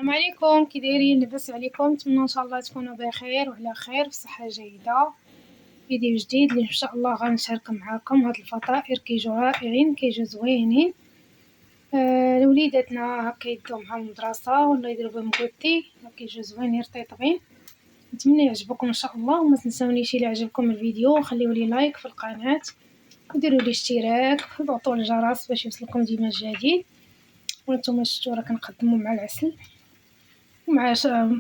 السلام عليكم، كي دايرين؟ لاباس عليكم؟ نتمنى ان شاء الله تكونوا بخير وعلى خير بصحه جيده. فيديو جديد اللي ان شاء الله غنشارك معكم. هاد الفطائر كيجيو رائعين، كيجيو زوينين. لوليداتنا هكا يدو مع المدرسه ولا يديروا بهم كوتي، كيجيو زوينين رطيطبين. نتمنى يعجبكم ان شاء الله، وما تنساونيش الى عجبكم الفيديو خليوا لي لايك في القناه وديروا لي اشتراك وضغطوا الجرس باش يوصلكم ديما الجديد. وانتم شفتوا راه كنقدموا مع العسل ومع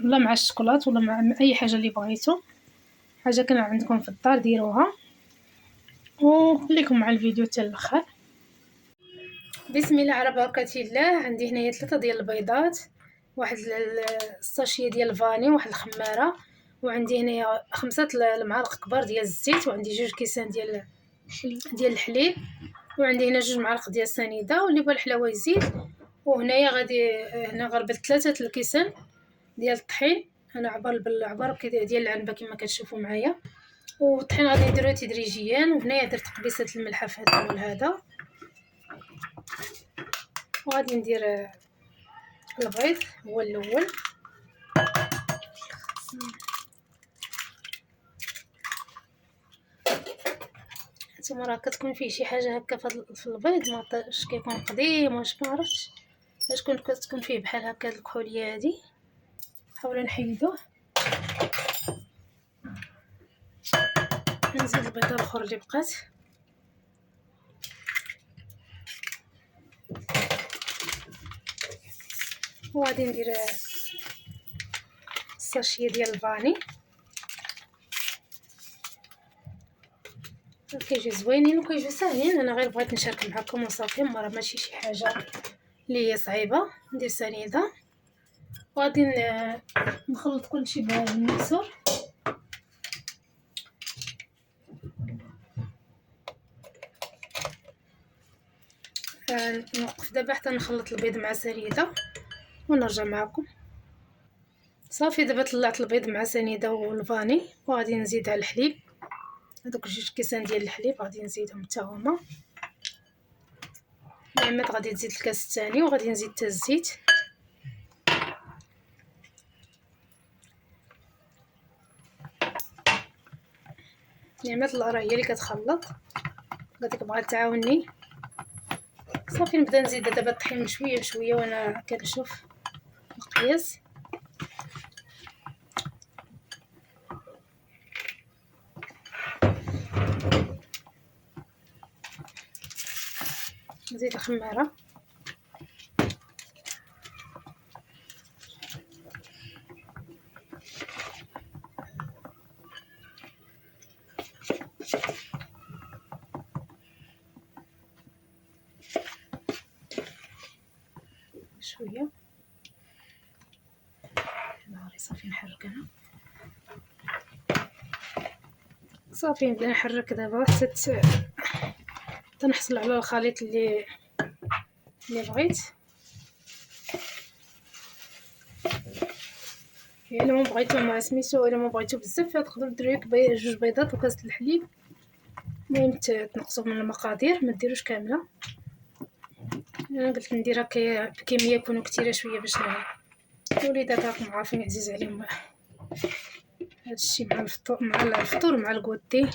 ولا مع الشوكولات ولا مع اي حاجه اللي بغيتو، حاجه كان عندكم في الدار ديروها. وخليكم مع الفيديو حتى الاخر. بسم الله على بركه الله. عندي هنايا 3 ديال البيضات، واحد الساشيه ديال الفاني، واحد الخماره، وعندي هنايا 5 المعالق كبار ديال الزيت، وعندي 2 كيسان ديال الحليب، وعندي هنا 2 معالق ديال السنيده، واللي بغى الحلاوه يزيد. وهنايا غادي هنا غربت 3 الكيسان ديال الطحين، انا عبر بالعبر ديال العنبه كما كتشوفوا معايا. والطحين غادي نديروه تدريجيا. وهنايا درت قبيصه الملحه في هذا هذا، وغادي ندير البيض هو الاول. نتوما راه كتكون فيه شي حاجه هكا في البيض ما طاش، كيكون قديم واش ما عرفتش اش كتكون فيه بحال هكا الكحوليه هذه. نحاولوا نحيدوه. نزيد البيضه الاخرى اللي بقات، وغادي ندير الساشيه ديال الفاني. كيجيو زوينين وكيجيو ساهلين، انا غير بغيت نشارك معكم وصافي، راه ماشي شي حاجه اللي هي صعيبه. ندير سنيده وغادي نخلط كلشي بالمكسور. نوقف دابا حتى نخلط البيض مع سنيده ونرجع معكم. صافي دابا طلعت البيض مع سنيده والفاني، وغادي نزيد على الحليب. هذوك 2 كيسان ديال الحليب غادي نزيدهم حتى هما. نعمات غادي تزيد الكاس الثاني، وغادي نزيد حتى الزيت. نعمات راه هي اللي كتخلط، قالت لك بغات تعاوني. صافي نبدا نزيد دابا الطحين بشويه بشويه وانا كنشوف القياس. نزيد الخماره، شويه نهاري. صافي نحرك انا، صافي نبدا نحرك دابا حتى نحصل على الخليط اللي بغيت. الا ما بغيتو مع سميتو، الا ما بغيتو بزاف تقدروا ديروا 2 بيضات وكاس الحليب. المهم تنقصوا من المقادير، ما ديروش كامله. انا قلت نديرها بكميه يكونوا كثيره شويه باش الوليدات راكم عارفين عزيز عليهم هادشي مع الفطور مع الكوتي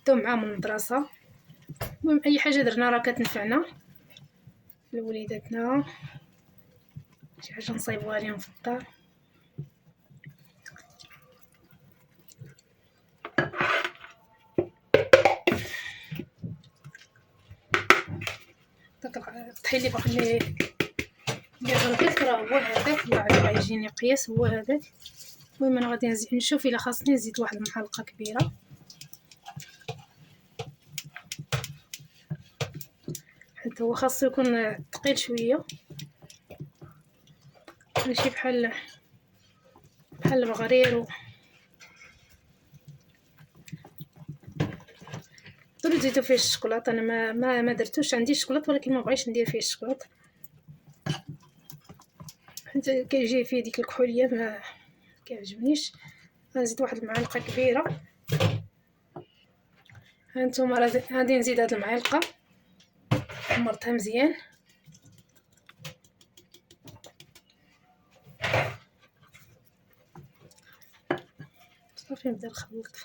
دو معاهم من المدرسه. المهم اي حاجه درنا راه كتنفعنا لوليداتنا، شي حاجه نصايبوها لهم في الدار. داك الطحين اللي باقي اللي غربت راه هو هذاك، الله عاد غيجيني قياس هو هذاك. المهم انا غادي نشوف الا خاصني نزيد واحد المعلقه كبيره، حيت هو خاصو يكون ثقيل شويه، ماشي بحال البغرير. تقدروا تزيدوا فيه الشوكولاط، انا ما درتوش، عندي الشوكولاط ولكن ما بغيتش ندير فيه الشوكولاط حيت كيجي فيه ديك الكحوليه ما كيعجبنيش. غنزيد واحد المعلقه كبيره. هانتوما غادي نزيد هاد المعلقه، حمرتها مزيان. صافي نبدا نخلط.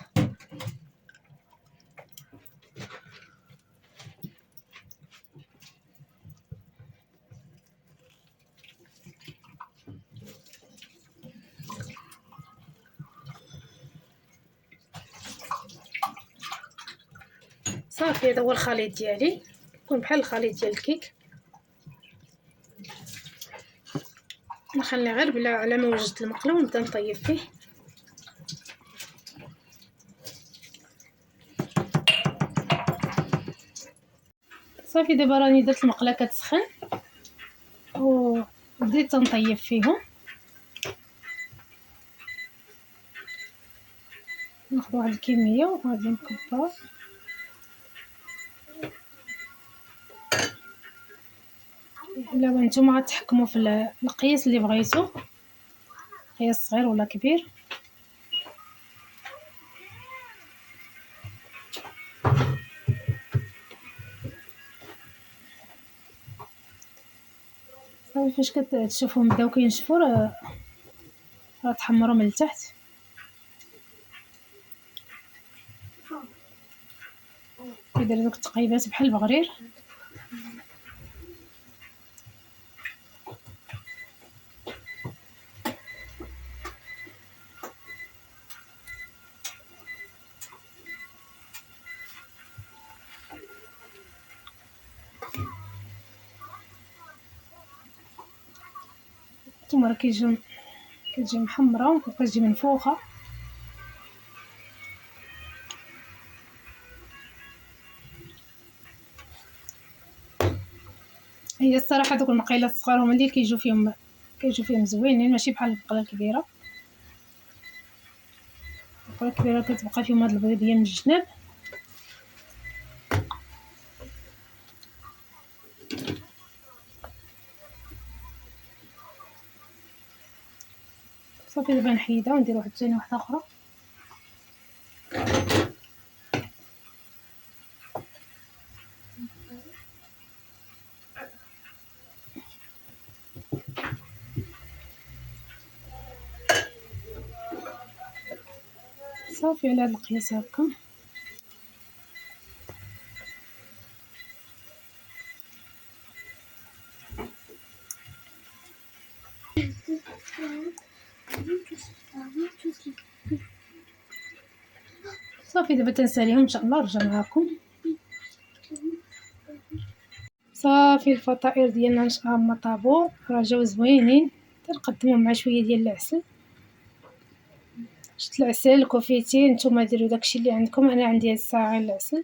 صافي هذا هو الخليط ديالي، يكون بحال الخليط ديال الكيك. نخلي غير بلا على ما وجدت المقله ونبدا نطيب فيه. صافي دابا راني درت المقله كتسخن وبديت تنطيب فيهم. ناخذ واحد الكميه وغادي نكبر. الا نتوما غتحكموا في القياس اللي بغيتو، قياس صغير ولا كبير. صافي فاش كتشوفهم بداو كينشفوا راه تحمروا من التحت. كيدير دوك التقيبات بحال البغرير. ثم راه كتجي محمره وكتجي منفوخه. هي الصراحه دوك المقيلات الصغار هما اللي كيجيو فيهم زوينين، ماشي بحال المقله الكبيره. المقله الكبيره كتبقى فيهم هاد البيضيه من الجناب. صافي دابا نحيدها وندير واحد ثاني واحده اخرى. صافي على هاد القياس هكا. صافي دابا تنساليهم ان شاء الله نرجع معكم. صافي الفطائر ديالنا ان شاء الله هما طابو، راه جاو زوينين. تنقدمهم مع شويه ديال العسل. شت العسل كوفيتي، نتوما ديروا داكشي اللي عندكم. انا عندي هاد الساعه غير العسل.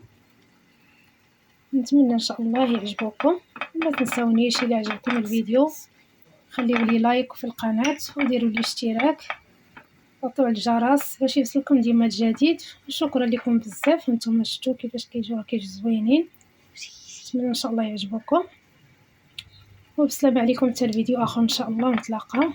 نتمنى ان شاء الله يعجبكم. ما تنساونيش الى عجبكم الفيديو خليو لي لايك في القناه وديروا لي اشتراك وطوا الجرس باش يوصلكم ديما الجديد. شكرا لكم بزاف. نتوما شفتوا كيفاش كيجيو زوينين. نتمنى ان شاء الله يعجبكم وبسلام عليكم. حتى الفيديو اخر ان شاء الله نتلاقاو.